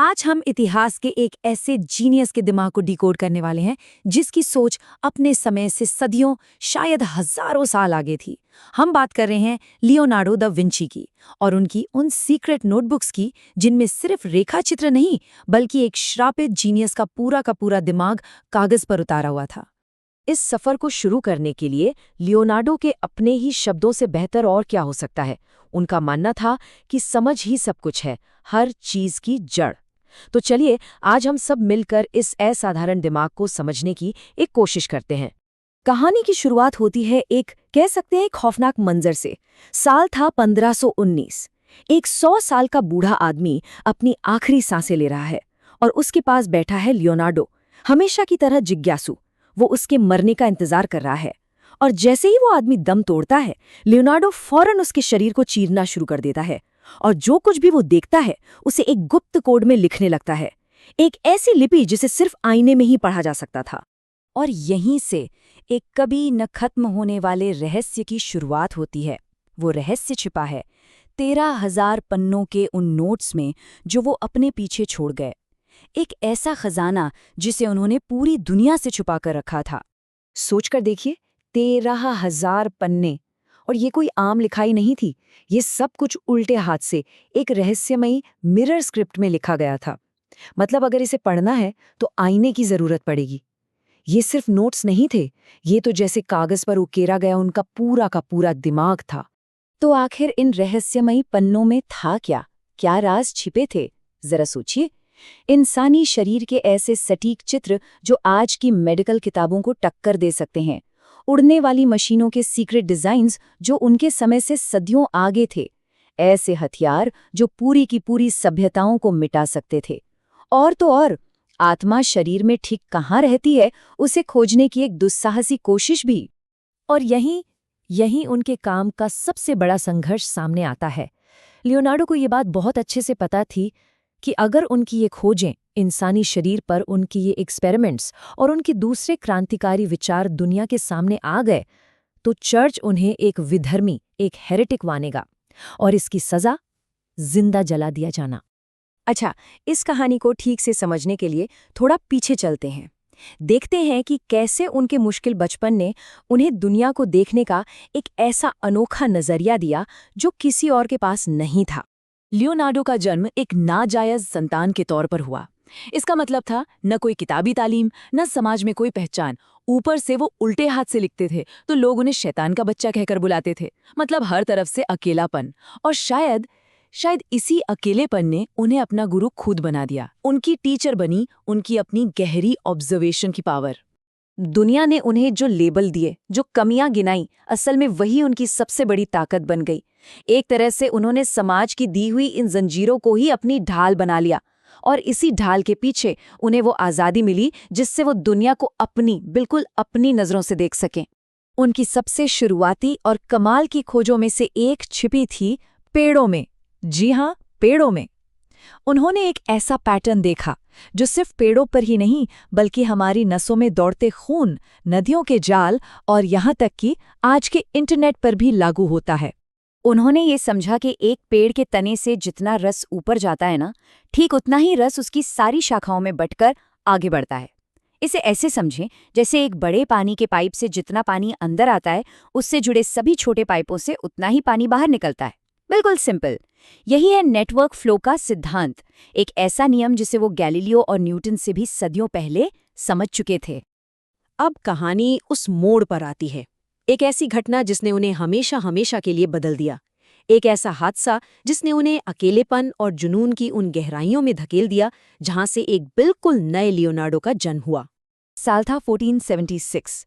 आज हम इतिहास के एक ऐसे जीनियस के दिमाग को डिकोड करने वाले हैं जिसकी सोच अपने समय से सदियों, शायद हजारों साल आगे थी। हम बात कर रहे हैं लियोनार्डो दा विंची की और उनकी उन सीक्रेट नोटबुक्स की जिनमें सिर्फ रेखा चित्र नहीं बल्कि एक श्रापित जीनियस का पूरा दिमाग कागज पर उतारा हुआ था। इस सफर को शुरू करने के लिए लियोनार्डो के अपने ही शब्दों से बेहतर और क्या हो सकता है। उनका मानना था कि समझ ही सब कुछ है, हर चीज की जड़। तो चलिए आज हम सब मिलकर इस असाधारण दिमाग को समझने की एक कोशिश करते हैं। कहानी की शुरुआत होती है एक कह सकते हैं खौफनाक मंजर से। साल था 1519। एक 100 साल का बूढ़ा आदमी अपनी आखिरी सांसें ले रहा है और उसके पास बैठा है लियोनार्डो, हमेशा की तरह जिज्ञासु। वो उसके मरने का इंतजार कर रहा है और जैसे ही वो आदमी दम तोड़ता है, लियोनार्डो फौरन उसके शरीर को चीरना शुरू कर देता है और जो कुछ भी वो देखता है उसे एक गुप्त कोड में लिखने लगता है, एक ऐसी लिपि जिसे सिर्फ आईने में ही पढ़ा जा सकता था। और यहीं से एक कभी न खत्म होने वाले रहस्य की शुरुआत होती है। वो रहस्य छिपा है 13,000 पन्नों के उन नोट्स में जो वो अपने पीछे छोड़ गए। एक ऐसा खजाना जिसे उन्होंने पूरी दुनिया से छुपा कर रखा था। सोचकर देखिए, 13,000 पन्ने, और ये कोई आम लिखाई नहीं थी। ये सब कुछ उल्टे हाथ से एक रहस्यमयी मिरर स्क्रिप्ट में लिखा गया था। मतलब अगर इसे पढ़ना है तो आईने की जरूरत पड़ेगी। ये सिर्फ नोट्स नहीं थे, ये तो जैसे कागज पर उकेरा गया उनका पूरा का पूरा दिमाग था। तो आखिर इन रहस्यमयी पन्नों में था क्या? क्या राज छिपे थे? जरा सोचिए। इंसानी शरीर के ऐसे सटीक चित्र जो आज की मेडिकल किताबों को टक्कर दे सकते हैं, उड़ने वाली मशीनों के सीक्रेट डिजाइन्स जो उनके समय से सदियों आगे थे, ऐसे हथियार जो पूरी की पूरी सभ्यताओं को मिटा सकते थे। और तो और, आत्मा शरीर में ठीक कहाँ रहती है उसे खोजने की एक दुस्साहसी कोशिश भी। और यहीं उनके काम का सबसे बड़ा संघर्ष सामने आता है। लियोनार्डो को ये बात बहुत अच्छे से पता थी कि अगर उनकी ये खोजें, इंसानी शरीर पर उनकी ये एक्सपेरिमेंट्स और उनके दूसरे क्रांतिकारी विचार दुनिया के सामने आ गए, तो चर्च उन्हें एक विधर्मी, एक हेरेटिक मानेगा और इसकी सजा जिंदा जला दिया जाना। अच्छा, इस कहानी को ठीक से समझने के लिए थोड़ा पीछे चलते हैं। देखते हैं कि कैसे उनके मुश्किल बचपन ने उन्हें दुनिया को देखने का एक ऐसा अनोखा नजरिया दिया जो किसी और के पास नहीं था। लियोनार्डो का जन्म एक नाजायज संतान के तौर पर हुआ। इसका मतलब था न कोई किताबी तालीम, न समाज में कोई पहचान। ऊपर से वो उल्टे हाथ से लिखते थे तो लोग उन्हें शैतान का बच्चा कहकर बुलाते थे। मतलब हर तरफ से अकेलापन। और शायद इसी अकेलेपन ने उन्हें अपना गुरु खुद बना दिया। उनकी टीचर बनी उनकी अपनी गहरी ऑब्जर्वेशन की पावर। दुनिया ने उन्हें जो लेबल दिए, जो कमियां गिनाई, असल में वही उनकी सबसे बड़ी ताकत बन गई। एक तरह से उन्होंने समाज की दी हुई इन जंजीरों को ही अपनी ढाल बना लिया और इसी ढाल के पीछे उन्हें वो आज़ादी मिली जिससे वो दुनिया को बिल्कुल अपनी नज़रों से देख सकें। उनकी सबसे शुरुआती और कमाल की खोजों में से एक छिपी थी पेड़ों में। जी हाँ, पेड़ों में। उन्होंने एक ऐसा पैटर्न देखा जो सिर्फ पेड़ों पर ही नहीं बल्कि हमारी नसों में दौड़ते खून, नदियों के जाल और यहाँ तक कि आज के इंटरनेट पर भी लागू होता है। उन्होंने ये समझा कि एक पेड़ के तने से जितना रस ऊपर जाता है ना, ठीक उतना ही रस उसकी सारी शाखाओं में बंटकर आगे बढ़ता है। इसे ऐसे समझें जैसे एक बड़े पानी के पाइप से जितना पानी अंदर आता है, उससे जुड़े सभी छोटे पाइपों से उतना ही पानी बाहर निकलता है। बिल्कुल सिंपल। यही है नेटवर्क फ्लो का सिद्धांत, एक ऐसा नियम जिसे वो गैलीलियो और न्यूटन से भी सदियों पहले समझ चुके थे। अब कहानी उस मोड़ पर आती है। एक ऐसी घटना जिसने उन्हें हमेशा के लिए बदल दिया। एक ऐसा हादसा जिसने उन्हें अकेलेपन और जुनून की उन गहराइयों में धकेल दिया जहां से एक बिल्कुल नए लियोनार्डो का जन्म हुआ। साल था 1476।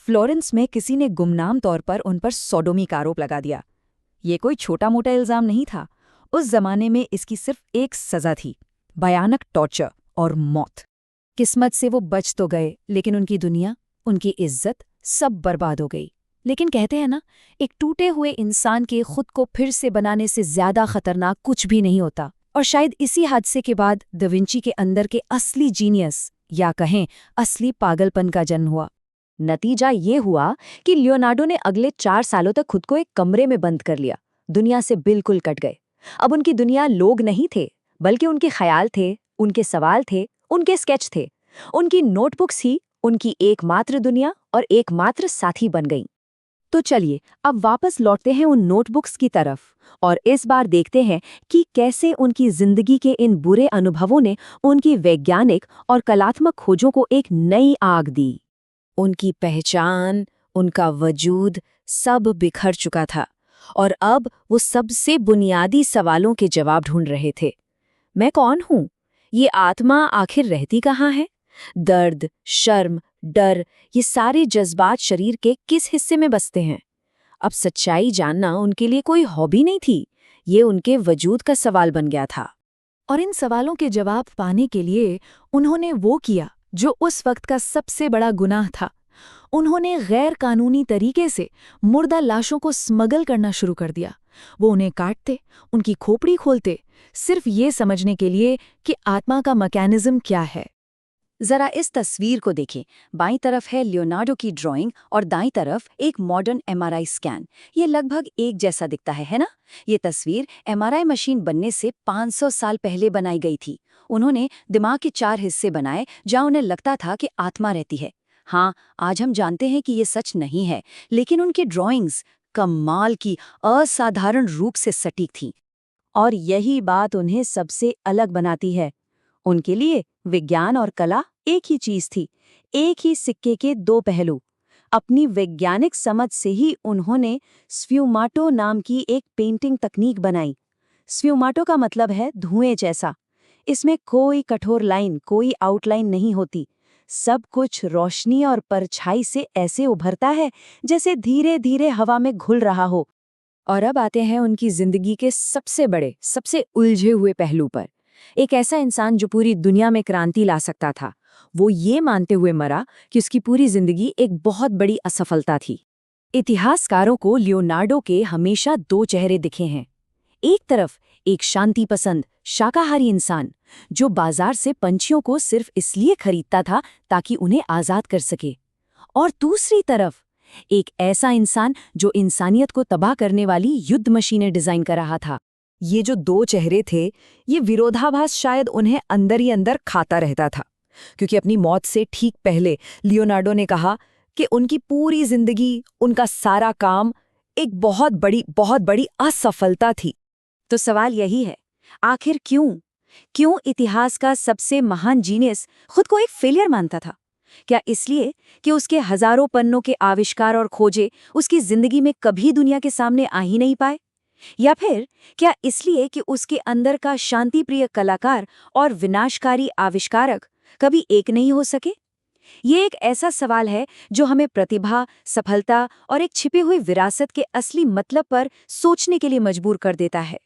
फ्लोरेंस में किसी ने गुमनाम तौर पर उन पर सोडोमी का आरोप लगा दिया। ये कोई छोटा मोटा इल्जाम नहीं था। उस जमाने में इसकी सिर्फ एक सजा थी, भयानक टॉर्चर और मौत। किस्मत से वो बच तो गए, लेकिन उनकी दुनिया, उनकी इज्जत सब बर्बाद हो गई। लेकिन कहते हैं ना, एक टूटे हुए इंसान के खुद को फिर से बनाने से ज्यादा खतरनाक कुछ भी नहीं होता। और शायद इसी हादसे के बाद दा विंची के अंदर के असली जीनियस, या कहें असली पागलपन का जन्म हुआ। नतीजा ये हुआ कि लियोनार्डो ने अगले 4 सालों तक खुद को एक कमरे में बंद कर लिया, दुनिया से बिल्कुल कट गए। अब उनकी दुनिया लोग नहीं थे, बल्कि उनके ख्याल थे, उनके सवाल थे, उनके स्केच थे। उनकी नोटबुक्स ही उनकी एकमात्र दुनिया और एकमात्र साथी बन गईं। तो चलिए अब वापस लौटते हैं उन नोटबुक्स की तरफ और इस बार देखते हैं कि कैसे उनकी जिंदगी के इन बुरे अनुभवों ने उनकी वैज्ञानिक और कलात्मक खोजों को एक नई आग दी। उनकी पहचान, उनका वजूद सब बिखर चुका था और अब वो सबसे बुनियादी सवालों के जवाब ढूंढ रहे थे। मैं कौन हूं? ये आत्मा आखिर रहती कहाँ है? दर्द, शर्म, डर, ये सारे जज्बात शरीर के किस हिस्से में बसते हैं? अब सच्चाई जानना उनके लिए कोई हॉबी नहीं थी, ये उनके वजूद का सवाल बन गया था। और इन सवालों के जवाब पाने के लिए उन्होंने वो किया जो उस वक्त का सबसे बड़ा गुनाह था। उन्होंने गैर कानूनी तरीके से मुर्दा लाशों को स्मगल करना शुरू कर दिया। वो उन्हें काटते, उनकी खोपड़ी खोलते, सिर्फ ये समझने के लिए कि आत्मा का मैकेनिज्म क्या है। जरा इस तस्वीर को देखें। बाईं तरफ है लियोनार्डो की ड्राइंग और दाईं तरफ एक मॉडर्न एमआरआई स्कैन। ये लगभग एक जैसा दिखता है ना? ये तस्वीर एमआरआई मशीन बनने से 500 साल पहले बनाई गई थी। उन्होंने दिमाग के 4 हिस्से बनाए जहां उन्हें लगता था कि आत्मा रहती है। हाँ, आज हम जानते हैं कि ये सच नहीं है, लेकिन उनकी ड्राइंग्स कमाल की, असाधारण रूप से सटीक थीं। और यही बात उन्हें सबसे अलग बनाती है। उनके लिए विज्ञान और कला एक ही चीज थी, एक ही सिक्के के दो पहलू। अपनी वैज्ञानिक समझ से ही उन्होंने स्फ्यूमाटो नाम की एक पेंटिंग तकनीक बनाई। स्फ्यूमाटो का मतलब है धुएं जैसा। इसमें कोई कठोर लाइन, कोई आउटलाइन नहीं होती। सब कुछ रोशनी और परछाई से ऐसे उभरता है जैसे धीरे धीरे हवा में घुल रहा हो। और अब आते हैं उनकी जिंदगी के सबसे बड़े, सबसे उलझे हुए पहलू पर। एक ऐसा इंसान जो पूरी दुनिया में क्रांति ला सकता था, वो ये मानते हुए मरा कि उसकी पूरी जिंदगी एक बहुत बड़ी असफलता थी। इतिहासकारों को लियोनार्डो के हमेशा दो चेहरे दिखे हैं। एक तरफ एक शांति पसंद, शाकाहारी इंसान जो बाजार से पंछियों को सिर्फ इसलिए खरीदता था ताकि उन्हें आजाद कर सके, और दूसरी तरफ एक ऐसा इंसान जो इंसानियत को तबाह करने वाली युद्ध मशीनें डिजाइन कर रहा था। ये जो दो चेहरे थे, ये विरोधाभास शायद उन्हें अंदर ही अंदर खाता रहता था, क्योंकि अपनी मौत से ठीक पहले लियोनार्डो ने कहा कि उनकी पूरी जिंदगी, उनका सारा काम एक बहुत बड़ी असफलता थी। तो सवाल यही है, आखिर क्यों इतिहास का सबसे महान जीनियस खुद को एक फेलियर मानता था? क्या इसलिए कि उसके हजारों पन्नों के आविष्कार और खोजे उसकी जिंदगी में कभी दुनिया के सामने आ ही नहीं पाए? या फिर क्या इसलिए कि उसके अंदर का शांतिप्रिय कलाकार और विनाशकारी आविष्कारक कभी एक नहीं हो सके? ये एक ऐसा सवाल है जो हमें प्रतिभा, सफलता और एक छिपी हुई विरासत के असली मतलब पर सोचने के लिए मजबूर कर देता है।